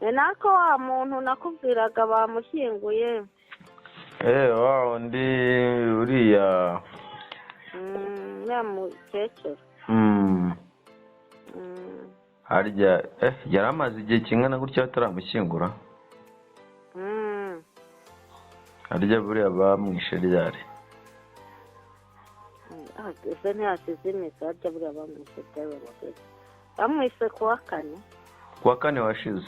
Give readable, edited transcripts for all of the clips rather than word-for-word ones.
ni nako wa muntu nakubwiraga bamushyinguye. Wa undi uriya. Uriya mukecuru. Harya yari amaze igihe kingana gutya bataramushyingura. Harya buriya bamwishe ryari? Ese ntihasize iminsi harya buriya bamwishe ryari? Bamwishe ku wa 4. Ku wa 4 washize.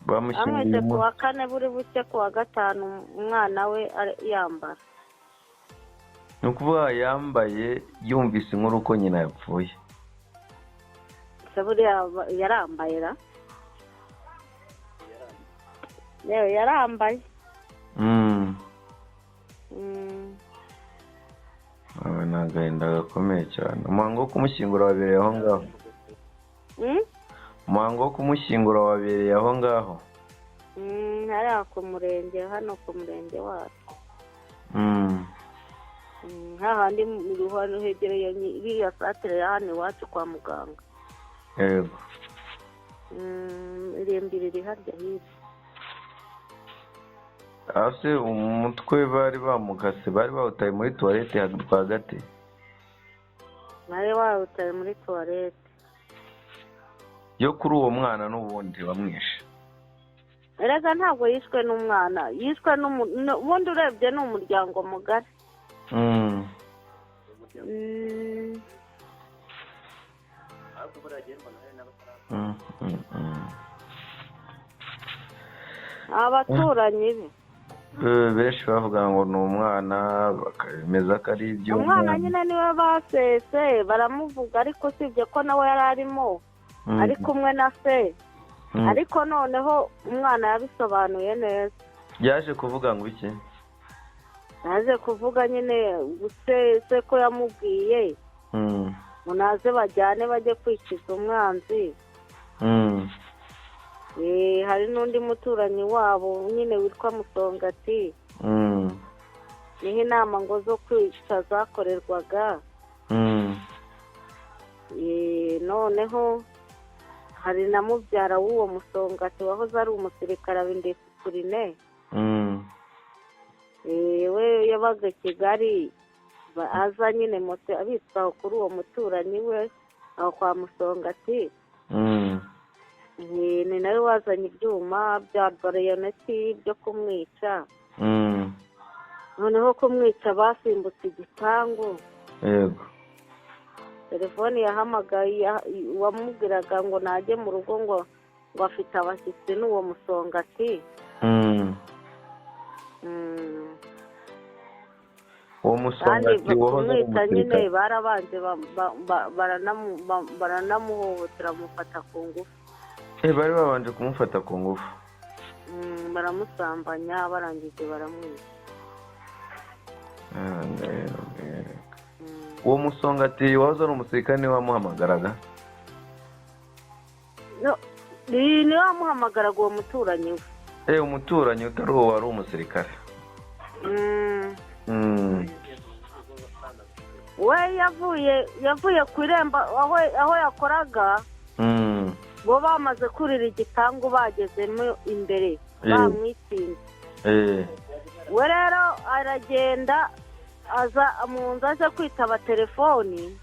Bamwishe ku wa 4 buri buke ku wa 5 umwana we yambara. Ni ukuvuga yambaye yumvise inkuru ko nyina yapfuye. Se buriya yarambaye ra? Yewe yarambaye. Ni agahinda gakomeye cyane. Umuhango wo kumushyingura wabereye aho ngaho. Umuhango wo kumushyingura wabereye aho ngaho. Hariya ku murenge, hano ku murenge wacu. Hahandi mu ruhande hegereye iriya satire ya hano iwacu kwa muganga. Yego. Irembere riri harya hirya. Ase umutwe bari bamukase bari bawutaye muri toilette hagati. Bari bawutaye muri toilette. Yo kuri uwo mwana n'ubundi bamwishe. Erega ntabwo yishwe n'umwana, yishwe n'ubundi urebye ni umuryango mugari. Abaturanyi be benshi bavuga ngo ni umwana bakemeza ko ari iby'umwana. Umwana nyine niwe basese baramuvuga ariko sibye ko nawe yari arimo ari kumwe na se. Ariko noneho umwana yabisobanuye neza. Yaje kuvuga ngo iki? Yaje kuvuga nyine se ko yamubwiye munaze bajyane bajye kwikiza umwanzi. Hari n'undi muturanyi wabo nyine witwa Musongati. Niho inama ngo zo kwica zakorerwaga. Noneho hari na mubyara w'uwo Musongati wahoze ari umusirikare ab'indisipurine. We yabaga Kigali aza nyine moto abitsaho kuri uwo muturanyi we aho kwa Musongati. Ni nawe wazanye ibyuma bya bariyoneti byo kumwica. Noneho kumwica basimbutse igipangu. Yego. Telefoni yahamagaye wamubwiraga ngo najye mu rugo ngo afite abashyitsi n'uwo Musongati. Uwo Musongati wahoze ari umusirikare nyine barabanje baranamuhohotera mufata ku ngufu. Bari babanje kumufata ku ngufu. Baramusambanya barangije baramwica. Uwo Musongati wahoze ari umusirikare niwe wamuhamagaraga? Niwe wamuhamagaraga uwo muturanyi we. Umuturanyi utari uwo wari umusirikare. We yavuye ku irembo aho yakoraga. Bo bamaze kurira igipangu bagezemo imbere bamwitsinze. We rero aragenda aza mu nzu aje kwitaba telefoni.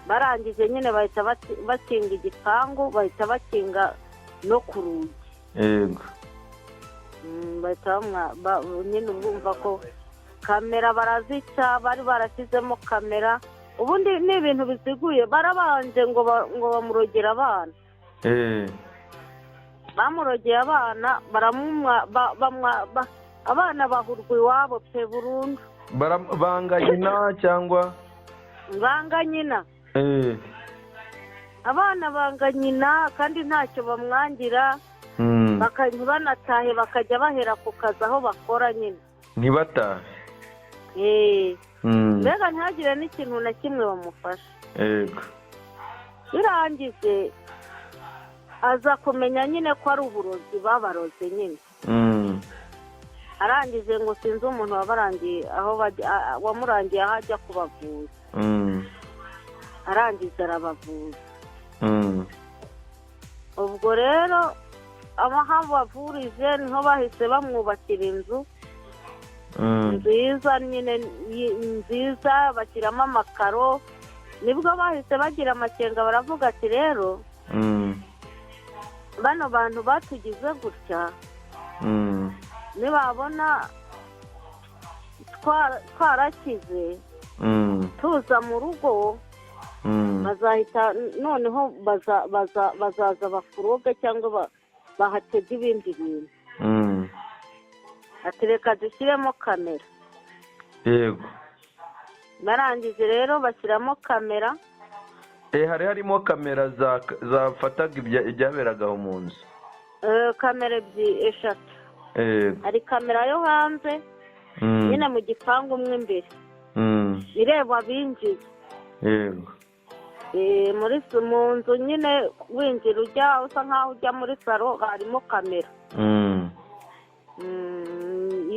Barangije nyine bahita bakinga igipangu bahita bakinga no ku rugi. Yego. Bahita nyine urumva ko kamera barazica bari barashyizemo kamera. Ubundi ni ibintu biziguye barabanje ngo bamurogera abana. Bamurogeye abana abana bahurwa iwabo pe burundu. Banga nyina cyangwa? Banga nyina. Abana banga nyina kandi ntacyo bamwangira. Banatahe bakajya bahera ku kazi aho bakora nyine. Ntibatahe. Mbega ntihagire n'ikintu na kimwe bamufasha. Yego. Birangije aza kumenya nyine ko ari uburozi babaroze nyine. Arangije ngo sinzi umuntu wabarangiye aho wamurangiye aho ajya kubavuza. Arangije arabavuza. ubwo rero aho bavurije niho bahise bamwubakira inzu nziza nyine nziza, bashyiramo amakaro. Nibwo bahise bagira amakenga baravuga ati rero bano bantu batugize gutya nibabona twarakize tuza mu rugo bazahita noneho bazaza bafuroge cyangwa bahatega ibindi bintu. Ati reka dushyiremo kamera. Yego. Barangije rero bashyiramo kamera. Hari harimo kamera zafataga ibyaberagaho mu nzu. Kamera eshatu. Hari kamera yo hanze nyine mu gipangu mo imbere ireba abinjiye. Yego. Mu nzu nyine winjira ujya usa nkaho ujya muri salo harimo kamera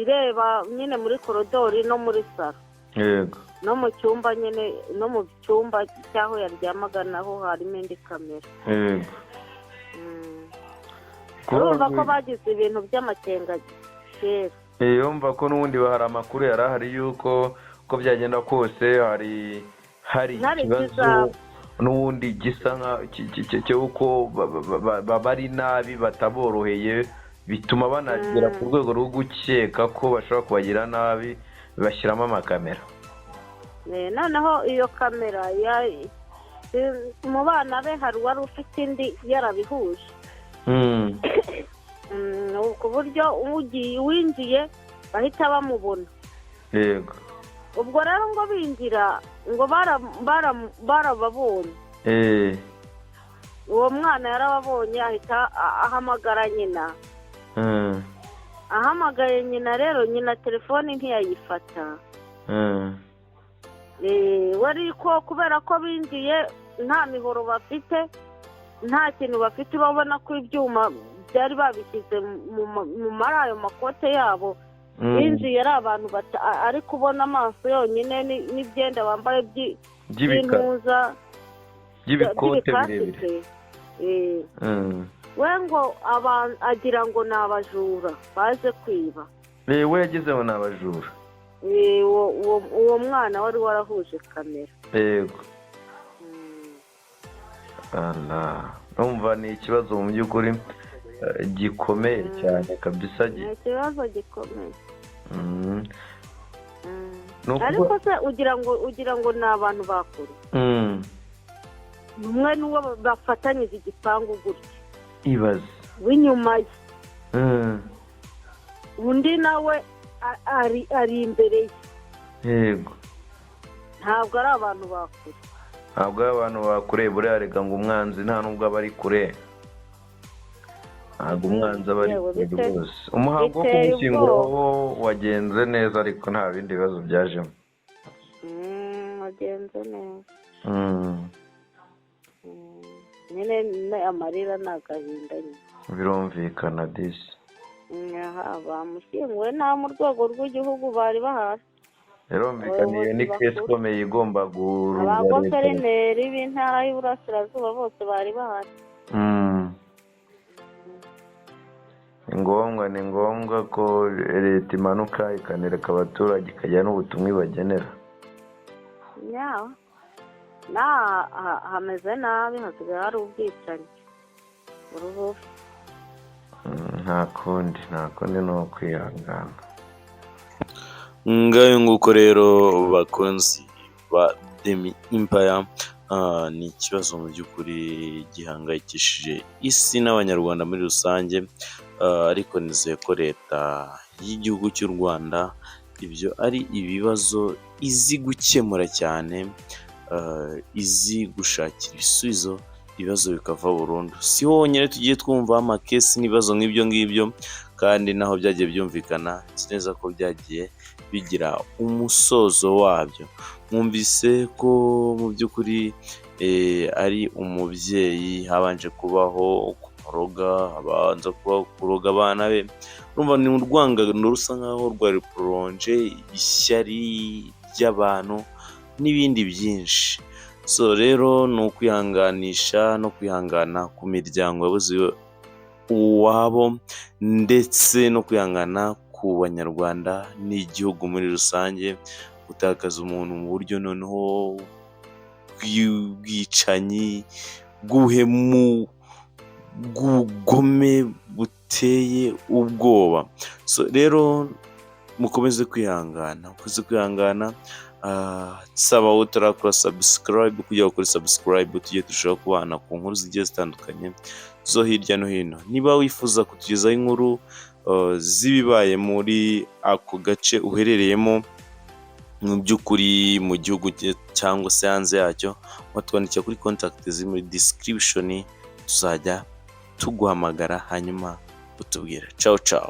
ireba nyine muri korodori no muri salo. Yego. No mu cyumba nyine, no mu cyumba cyaho yaryamaga naho harimo indi kamera. Yego. Urumva ko bagize ibintu by'amakenga kera. Yumva ko n'ubundi hari amakuru yari ahari yuko uko byagenda kose hari ikibazo n'ubundi gisa cy'uko bari nabi bataboroheye, bituma banagera ku rwego rwo gukeka ko bashobora kubagira nabi, bashyiramo amakamera. Noneho iyo kamera mu bana be hari uwari ufite indi yarabihuje ku buryo winjiye bahita bamubona. Yego. Ubwo rero ngo binjira ngo barababonye. Uwo mwana yarababonye ahita ahamagara nyina. Ahamagaye nyina rero, nyina telefoni ntiyayifata. Wari ko kubera ko binjiye nta mihoro bafite, nta kintu bafite, babona ko ibyuma byari babishyize muri ayo makote yabo. Binjiye ari abantu ari kubona amaso yonyine n'ibyenda bambaye by'impuza by'ibikote birebire. We ngo agira ngo ni abajura baje kwiba. We yagizeho ni abajura. Uwo mwana wari warahuje kamera. Yego. Numva ni ikibazo mu by'ukuri gikomeye cyane kabisa. Ni ikibazo gikomeye. Ariko se ugira ngo ni abantu bakuru. Umwe n'uwo bafatanyije igipangu gutya. Ibaze. W'inyuma ye. Undi nawe ari imbere ye. Yego. Ntabwo ari abantu bakuru. Ntabwo ari abantu bakure, buriya rega ngo umwanzi nta nubwo aba ari kure. Ntabwo umwanzi aba ari kure rwose. Umuhango wo kumushyingura wo wagenze neza ariko nta bindi bibazo byajemo. Wagenze neza. Nyine amarira ni agahinda nyine. Birumvikana disi. Bamushyinguwe nta mu rwego rw'igihugu bari bahari. Birumvikana iyo ni kesi ikomeye igomba guhuruza leta. Abaguverineri b'intara y'Iburasirazuba bose bari bahari. Ni ngombwa ko leta imanuka ikanereka abaturage ikajya n'ubutumwa ibagenera. Hameze nabi, hasigaye hari ubwicanyi. Nta kundi ni ukwihangana. Ngayo nguko rero bakunzi ba Demi Empire, ni ikibazo mu by'ukuri gihangayikishije isi n'abanyarwanda muri rusange, ariko nizeye ko leta y'igihugu cy'u Rwanda ibyo ari ibibazo izi gukemura cyane, izi gushakira ibisubizo, ibibazo bikava burundu. Si honyine tugiye twumva amakesi n'ibibazo nk'ibyo ngibyo, kandi naho byagiye byumvikana neza ko byagiye bigira umusozo wabyo. Mwumvise ko mu by'ukuri ari umubyeyi habanje kubaho kumuroga, abanza kuroga abana be. Urumva ni urwangano rusa nkaho rwari poronje, ishyari ry'abantu n'ibindi byinshi. So rero ni ukwihanganisha no kwihangana ku miryango yabuze uwabo, ndetse no kwihangana ku banyarwanda n'igihugu muri rusange, gutakaza umuntu mu buryo noneho bw'ubwicanyi, bw'ubuhemu, bw'ubugome buteye ubwoba. So rero mukomeze kwihangana, saba utarakora subscribe kujya kuri subscribe, tujye turushaho kubana ku nkuru zigiye zitandukanye zo hirya no hino. Niba wifuza kutugezaho inkuru z'ibibaye muri ako gace uherereyemo, mu by'ukuri mu gihugu cyangwa se hanze yacyo, watwandikira kuri contact ziri muri description, tuzajya tuguhamagara hanyuma utubwire. Ciao ciao.